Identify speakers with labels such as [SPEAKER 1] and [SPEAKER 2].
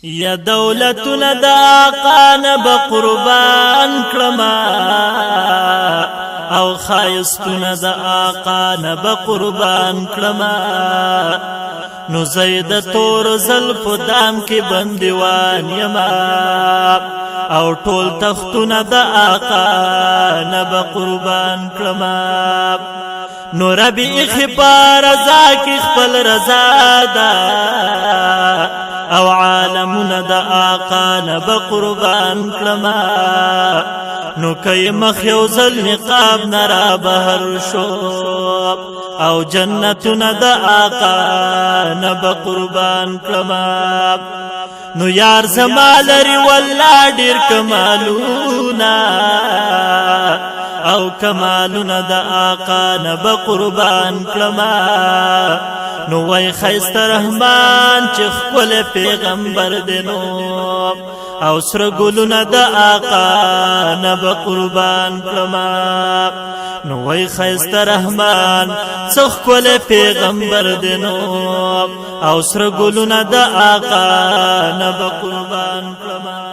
[SPEAKER 1] یا دولتنا دا آقا نبا قربان کرما او خایستنا دا آقا نبا قربان کرما نو زید تور زلف دام کی بندوان یما او ټول تختونه د آقا نبا قربان کرما نو ربی خپا رضا کی خپل رضا دا او عالمون د آقا نبا قربان کرما نو کئی مخیوزل نقاب نرا بہر شو او جنتنا دا آقا نبا قربان کرما نو یار زمالری والله ډیر کمالونا او کمالونا دا آقا نبا قربان کرما نو وای خیست رحمان چه خکل پیغمبر دنو او سر گلونا دا آقا نبا قربان کرما نو وای خیست رحمان چه خکل پیغمبر دنو او سر گلونا دا آقا نبا قربان کرما